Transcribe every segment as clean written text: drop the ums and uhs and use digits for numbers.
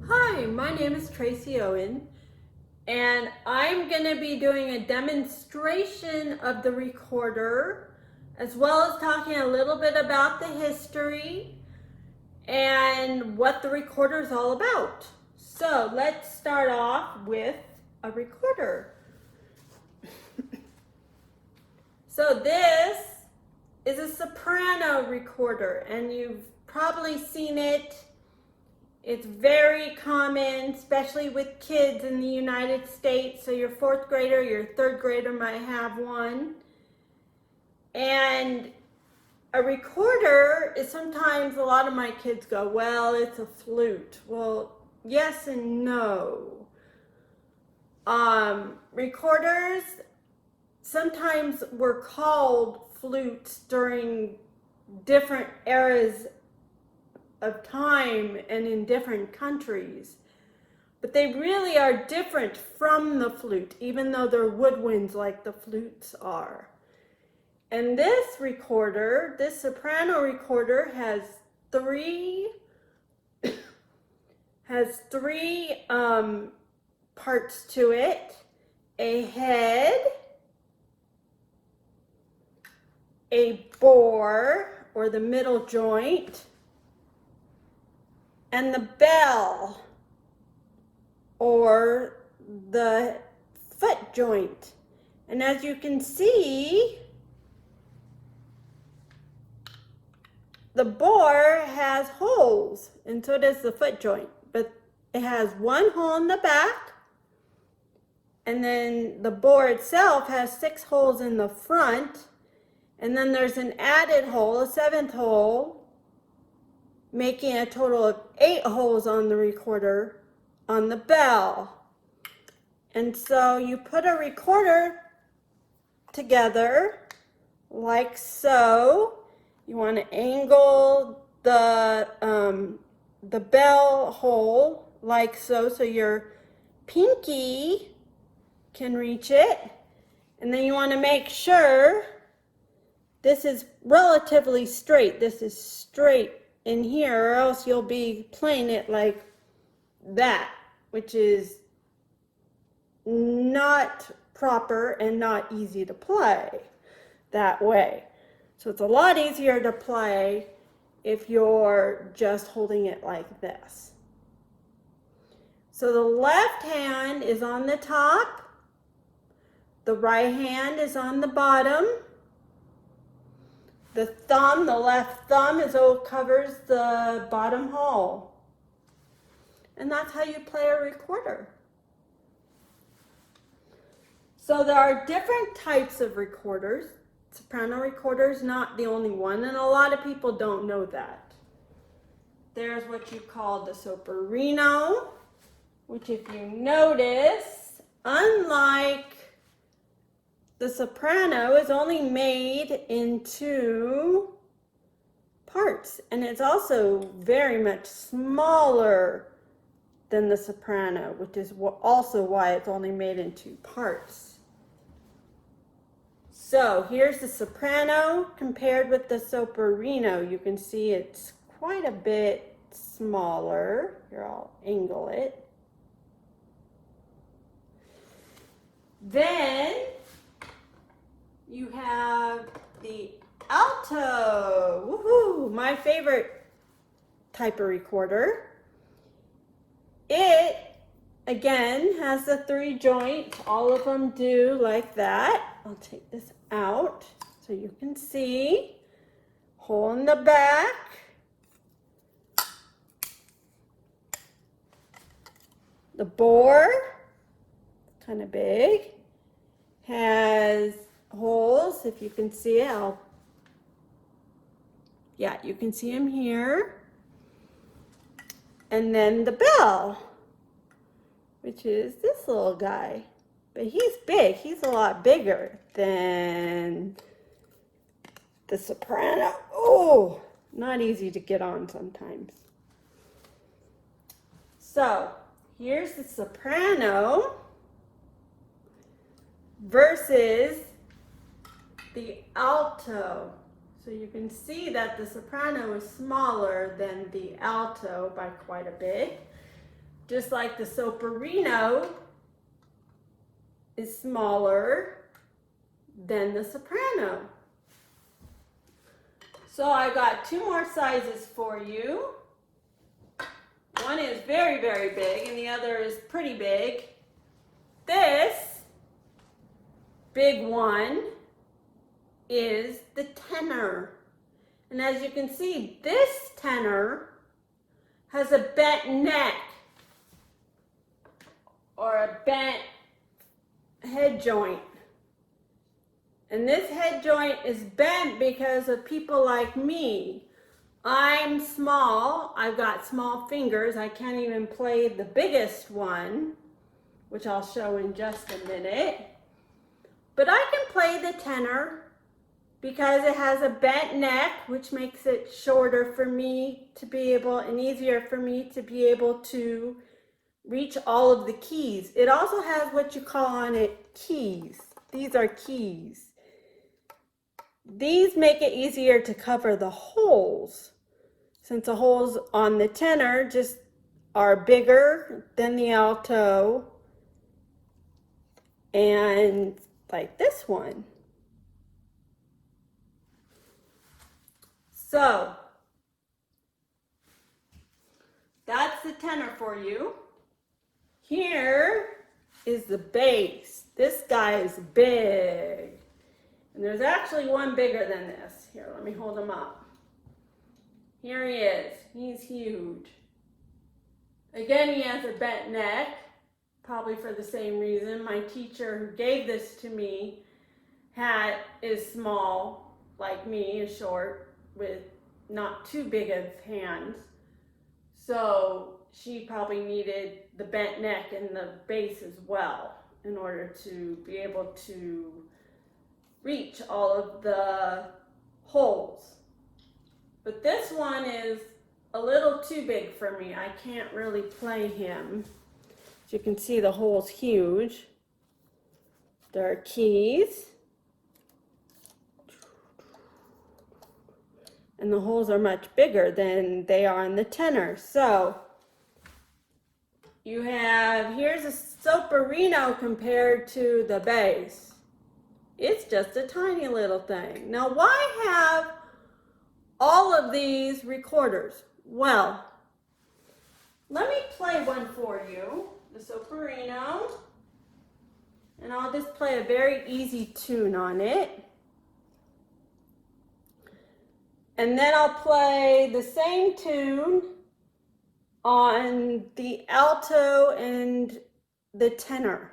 Hi, my name is Tracy Owen, and I'm going to be doing a demonstration of the recorder, as well as talking a little bit about the history and what the recorder is all about. So let's start off with a recorder. So this is a soprano recorder, and you've probably seen it. It's very common, especially with kids in the United States. So your fourth grader, your third grader might have one. And a recorder is sometimes, a lot of my kids go, well, it's a flute. Well, yes and no. Recorders sometimes were called flutes during different eras of time and in different countries, but they really are different from the flute, even though they're woodwinds like the flutes are. And this recorder, this soprano recorder, has three parts to it: a head, a bore or the middle joint, and the bell, or the foot joint. And as you can see, the bore has holes, and so does the foot joint, but it has one hole in the back, and then the bore itself has 6 holes in the front, and then there's an added hole, a 7th hole, making a total of 8 holes on the recorder on the bell. And so you put a recorder together like so. You want to angle the bell hole like so, so your pinky can reach it. And then you want to make sure this is relatively straight. This is straight in here, or else you'll be playing it like that, which is not proper and not easy to play that way. So it's a lot easier to play if you're just holding it like this. So the left hand is on the top, the right hand is on the bottom. The thumb, the left thumb, covers the bottom hole. And that's how you play a recorder. So there are different types of recorders. Soprano recorder is not the only one, and a lot of people don't know that. There's what you call the soprano, which, if you notice, unlike the soprano, is only made in 2 parts, and it's also very much smaller than the soprano, which is also why it's only made in 2 parts. So here's the soprano compared with the soprano. You can see it's quite a bit smaller. Here, I'll angle it. Then you have the alto. Woohoo! My favorite type of recorder. It, again, has the 3 joints. All of them do like that. I'll take this out so you can see. Hole in the back. The bore, kind of big, has holes, if you can see it. Yeah, you can see them here. And then the bell, which is this little guy. But he's big. He's a lot bigger than the soprano. Oh, not easy to get on sometimes. So here's the soprano versus the alto. So you can see that the soprano is smaller than the alto by quite a bit. just like the soprano is smaller than the soprano. So I got two more sizes for you. One is very, very big and the other is pretty big. This big one is the tenor. And as you can see, this tenor has a bent neck or a bent head joint. And this head joint is bent because of people like me. I'm small, I've got small fingers, I can't even play the biggest one, which I'll show in just a minute. But I can play the tenor because it has a bent neck, which makes it shorter for me to be able, and easier for me to be able to reach all of the keys. It also has what you call on it keys. These are keys. These make it easier to cover the holes, since the holes on the tenor just are bigger than the alto, and like this one. So that's the tenor for you. Here is the bass. This guy is big. And there's actually one bigger than this. Here, let me hold him up. Here he is. He's huge. Again, he has a bent neck, probably for the same reason. My teacher who gave this to me is small, like me, is short, with not too big of hands. So she probably needed the bent neck and the bass as well in order to be able to reach all of the holes. But this one is a little too big for me. I can't really play him. As you can see, the hole's huge. There are keys. And the holes are much bigger than they are in the tenor. So you have, here's a soprano compared to the bass. It's just a tiny little thing. Now, why have all of these recorders? Well, let me play one for you, the soprano, and I'll just play a very easy tune on it. And then I'll play the same tune on the alto and the tenor.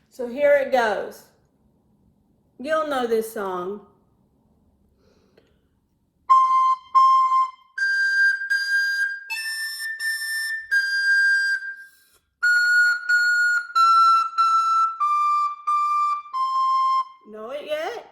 So here it goes. You'll know this song. Know it yet?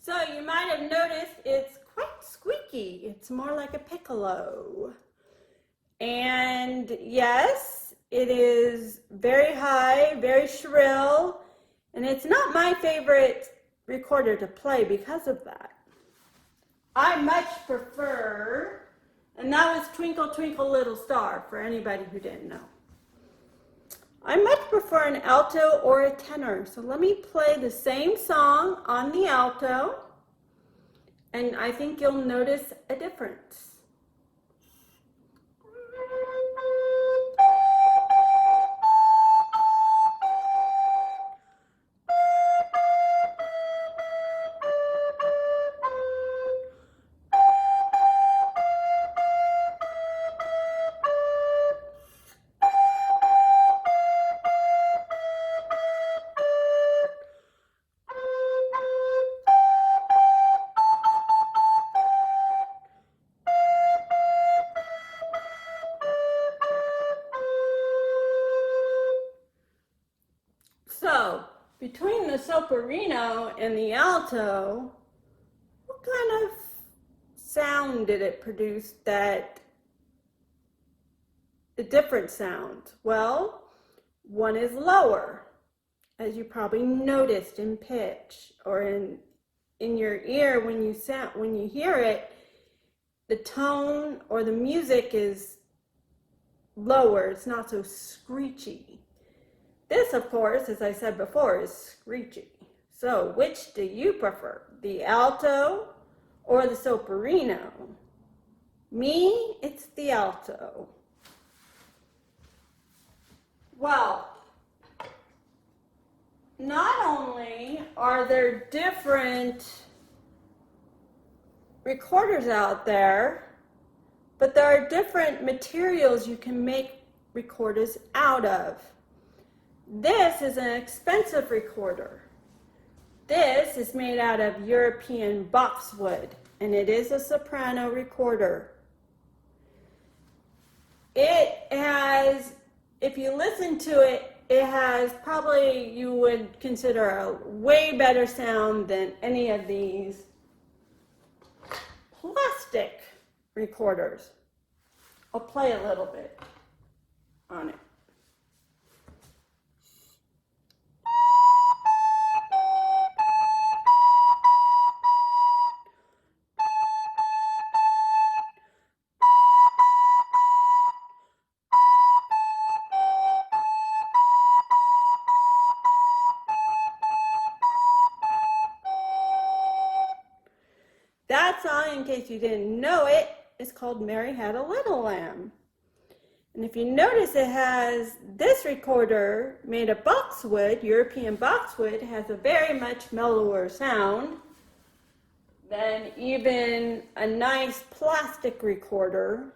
So you might have noticed it's quite squeaky. It's more like a piccolo. And yes, it is very high, very shrill, and it's not my favorite recorder to play because of that. I much prefer, and that was Twinkle, Twinkle, Little Star, for anybody who didn't know. I much prefer an alto or a tenor. So let me play the same song on the alto, and I think you'll notice a difference. So, between the soprano and the alto, what kind of sound did it produce that a different sound? Well, one is lower, as you probably noticed in pitch or in your ear when you hear it, the tone or the music is lower. It's not so screechy. This, of course, as I said before, is screechy. So which do you prefer, the alto or the soprano? Me, it's the alto. Well, not only are there different recorders out there, but there are different materials you can make recorders out of. This is an expensive recorder. This is made out of European boxwood, and it is a soprano recorder. It has, if you listen to it, it has probably, you would consider a way better sound than any of these plastic recorders. I'll play a little bit on it. That song, in case you didn't know it, is called Mary Had a Little Lamb. And if you notice, it has this recorder made of boxwood, European boxwood, has a very much mellower sound than even a nice plastic recorder,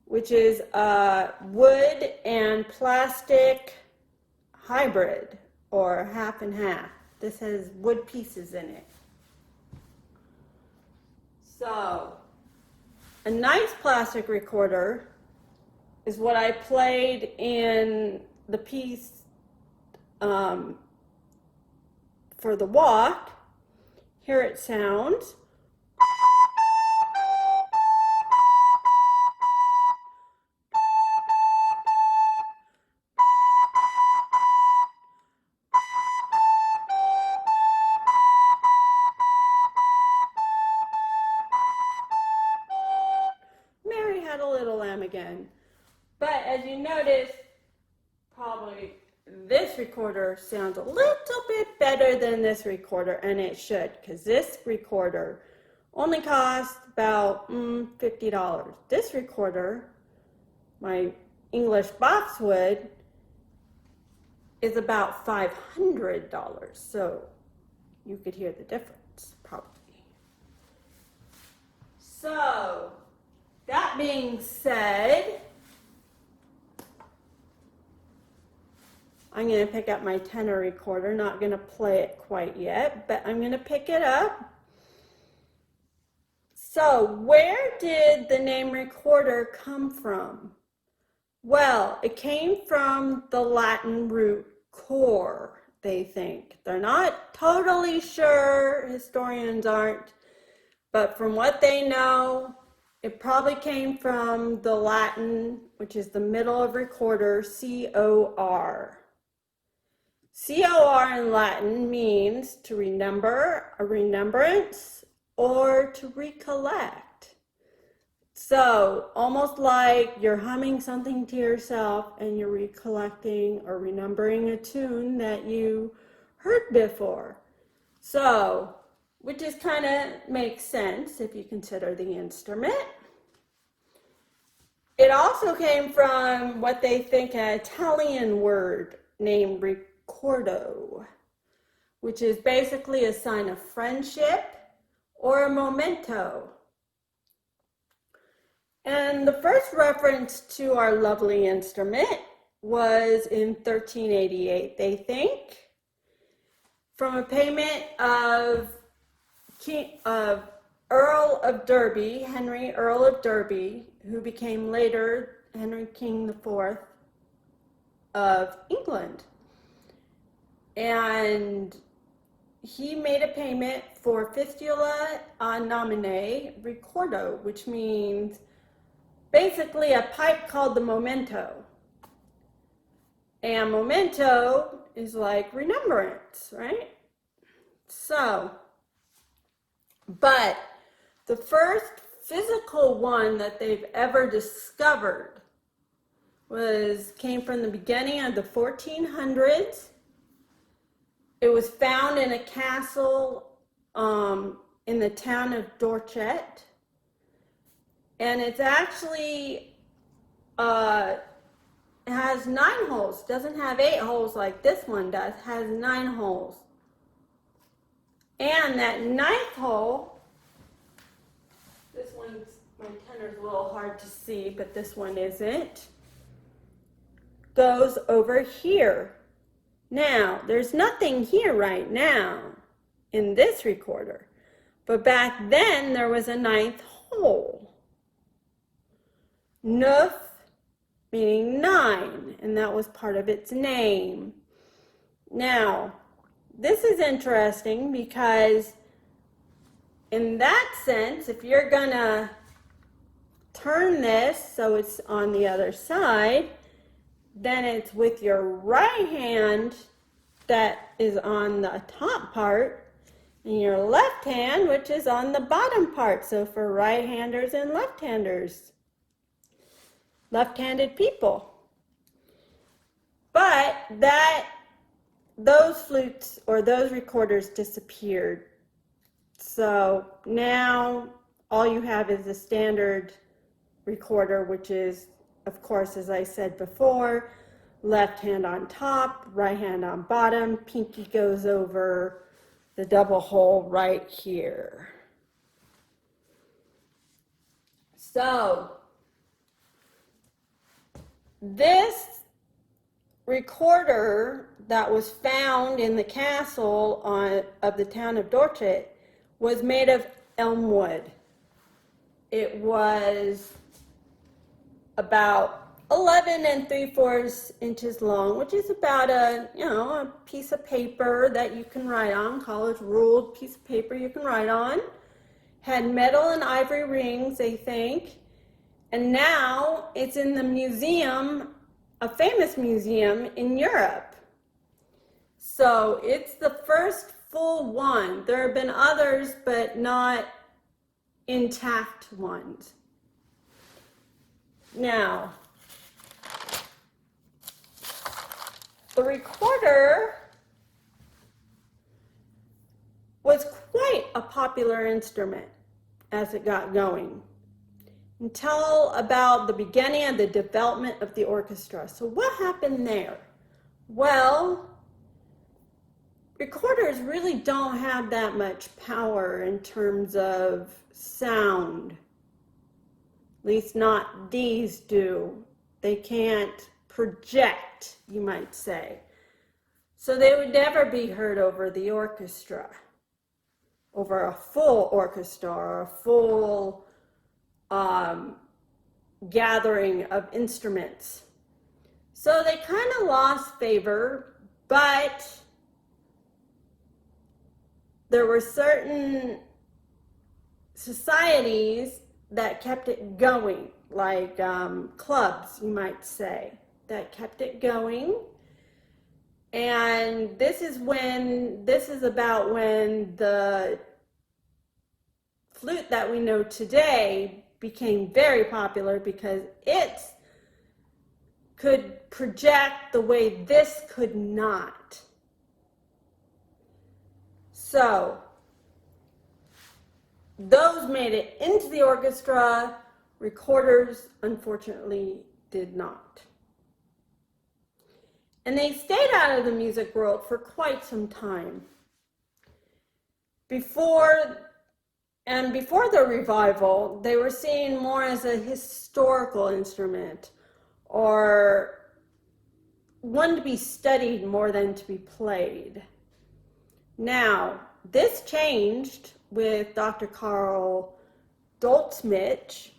which is a wood and plastic hybrid, or half and half. This has wood pieces in it. So, a nice plastic recorder is what I played in the piece for the walk. Here it sounds. Had a little lamb again. But as you notice, probably this recorder sounds a little bit better than this recorder, and it should, because this recorder only costs about $50. This recorder, my English boxwood, is about $500, so you could hear the difference probably. So that being said, I'm going to pick up my tenor recorder. Not going to play it quite yet, but I'm going to pick it up. So where did the name recorder come from? Well, it came from the Latin root cor, they think. They're not totally sure, historians aren't, but from what they know, it probably came from the Latin, which is the middle of recorder, C-O-R. C-O-R in Latin means to remember, a remembrance, or to recollect. So, almost like you're humming something to yourself and you're recollecting or remembering a tune that you heard before. So, which just kind of makes sense if you consider the instrument. It also came from what they think an Italian word named ricordo, which is basically a sign of friendship or a memento. And the first reference to our lovely instrument was in 1388, they think, from a payment of Earl of Derby, Henry Earl of Derby, who became later Henry King IV of England. and he made a payment for fistula a nomine recordo, which means basically a pipe called the memento. And memento is like remembrance, right? So, but the first physical one that they've ever discovered came from the beginning of the 1400s. It was found in a castle in the town of Dorset, and it's actually it has 9 holes. Doesn't have 8 holes like this one does. Has 9 holes, and that 9th hole. This one's, my tenor's a little hard to see, but this one isn't. Goes over here. Now, there's nothing here right now in this recorder, but back then there was a 9th hole. Neuf meaning 9, and that was part of its name. Now, this is interesting because in that sense, if you're gonna turn this so it's on the other side, then it's with your right hand that is on the top part, and your left hand, which is on the bottom part. So for right-handers and left-handers, left-handed people. But those flutes or those recorders disappeared. So now all you have is a standard recorder, which is, of course, as I said before, left hand on top, right hand on bottom, pinky goes over the double hole right here. So this recorder that was found in the castle of the town of Dorset was made of elm wood. It was about 11 3/4 inches long, which is about a piece of paper that you can write on, college ruled piece of paper you can write on. Had metal and ivory rings, they think, and now it's in the museum, a famous museum in Europe. So it's the first full one. There have been others, but not intact ones. Now, the recorder was quite a popular instrument as it got going, until about the beginning of the development of the orchestra. So what happened there? Well, recorders really don't have that much power in terms of sound. At least not these do. They can't project, you might say. So they would never be heard over the orchestra, over a full orchestra or a full gathering of instruments. So they kind of lost favor, but there were certain societies that kept it going, like clubs, you might say, that kept it going. And this is about when the flute that we know today became very popular, because it could project the way this could not. So those made it into the orchestra. Recorders, unfortunately, did not. And they stayed out of the music world for quite some time. Before the revival, they were seen more as a historical instrument, or one to be studied more than to be played. Now, this changed with Dr. Carl Goldsmith,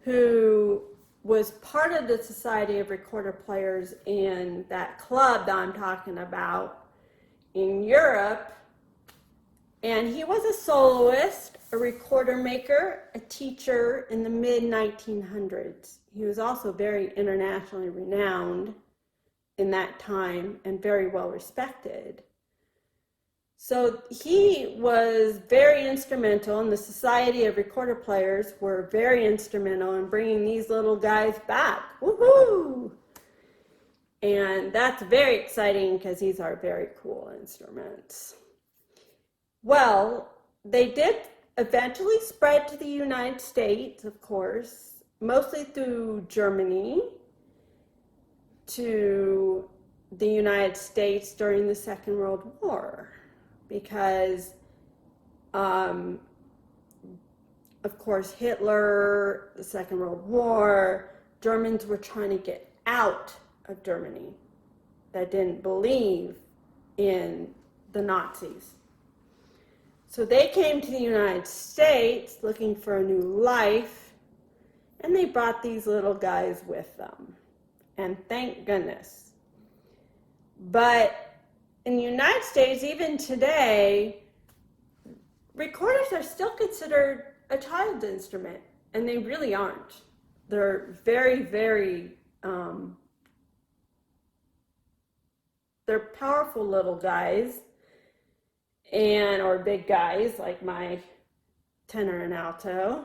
who was part of the Society of Recorder Players in that club that I'm talking about. in Europe, and he was a soloist, a recorder maker, a teacher in the mid-1900s. He was also very internationally renowned in that time and very well respected. So he was very instrumental, and the Society of Recorder Players were very instrumental in bringing these little guys back. Woohoo! And that's very exciting because these are very cool instruments. Well, they did eventually spread to the United States, of course, mostly through Germany to the United States during the Second World War, because, of course, Hitler, the Second World War, Germans were trying to get out of Germany that didn't believe in the Nazis. So they came to the United States looking for a new life, and they brought these little guys with them. And thank goodness. But in the United States, even today, recorders are still considered a child's instrument, and they really aren't. They're very, very, they're powerful little guys, or big guys like my tenor and alto.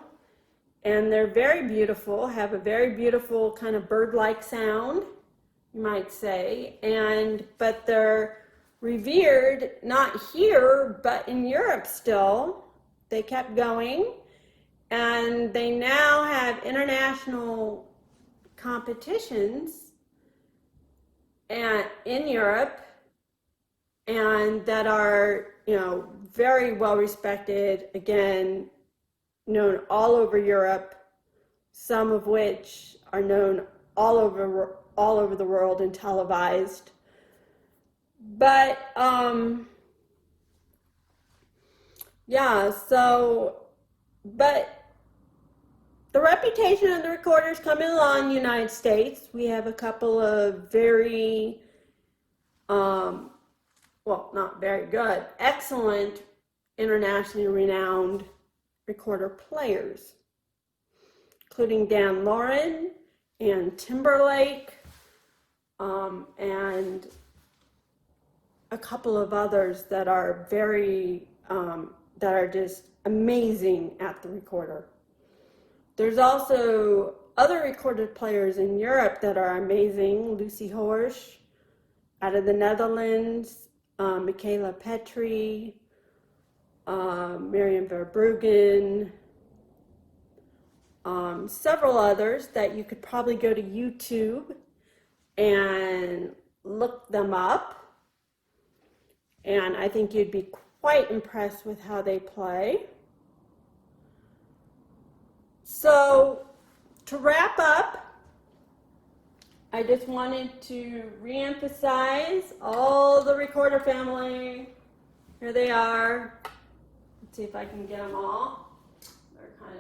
And they're very beautiful, have a very beautiful kind of bird-like sound, you might say. But they're revered, not here, but in Europe still. They kept going, and they now have international competitions in Europe, and that are, very well respected, again, known all over Europe, some of which are known all over the world and televised. But but the reputation of the recorders coming along in the United States, we have a couple of very not very good, excellent, internationally renowned recorder players, including Dan Lauren and Timberlake, and a couple of others that are very, that are just amazing at the recorder. There's also other recorded players in Europe that are amazing. Lucy Horsch out of the Netherlands, Michaela Petri, Miriam Verbruggen, several others that you could probably go to YouTube and look them up, and I think you'd be quite impressed with how they play. So to wrap up, I just wanted to re-emphasize all the recorder family. Here they are. Let's see if I can get them all. They're kind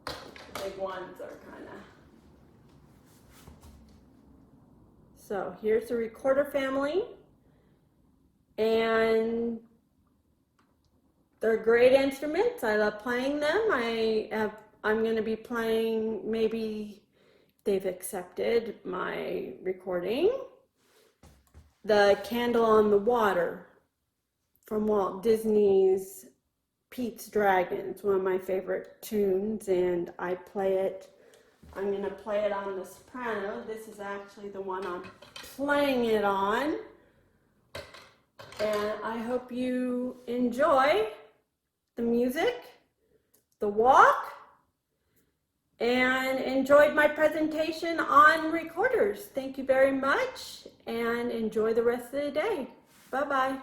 of, the big ones are kind of. So here's the recorder family. And they're great instruments. I love playing them. I'm going to be playing, maybe they've accepted my recording, The Candle on the Water from Walt Disney's Pete's Dragons, one of my favorite tunes, and I play it. I'm going to play it on the soprano. This is actually the one I'm playing it on. And I hope you enjoy the music, the walk, and enjoyed my presentation on recorders. Thank you very much, and enjoy the rest of the day. Bye-bye.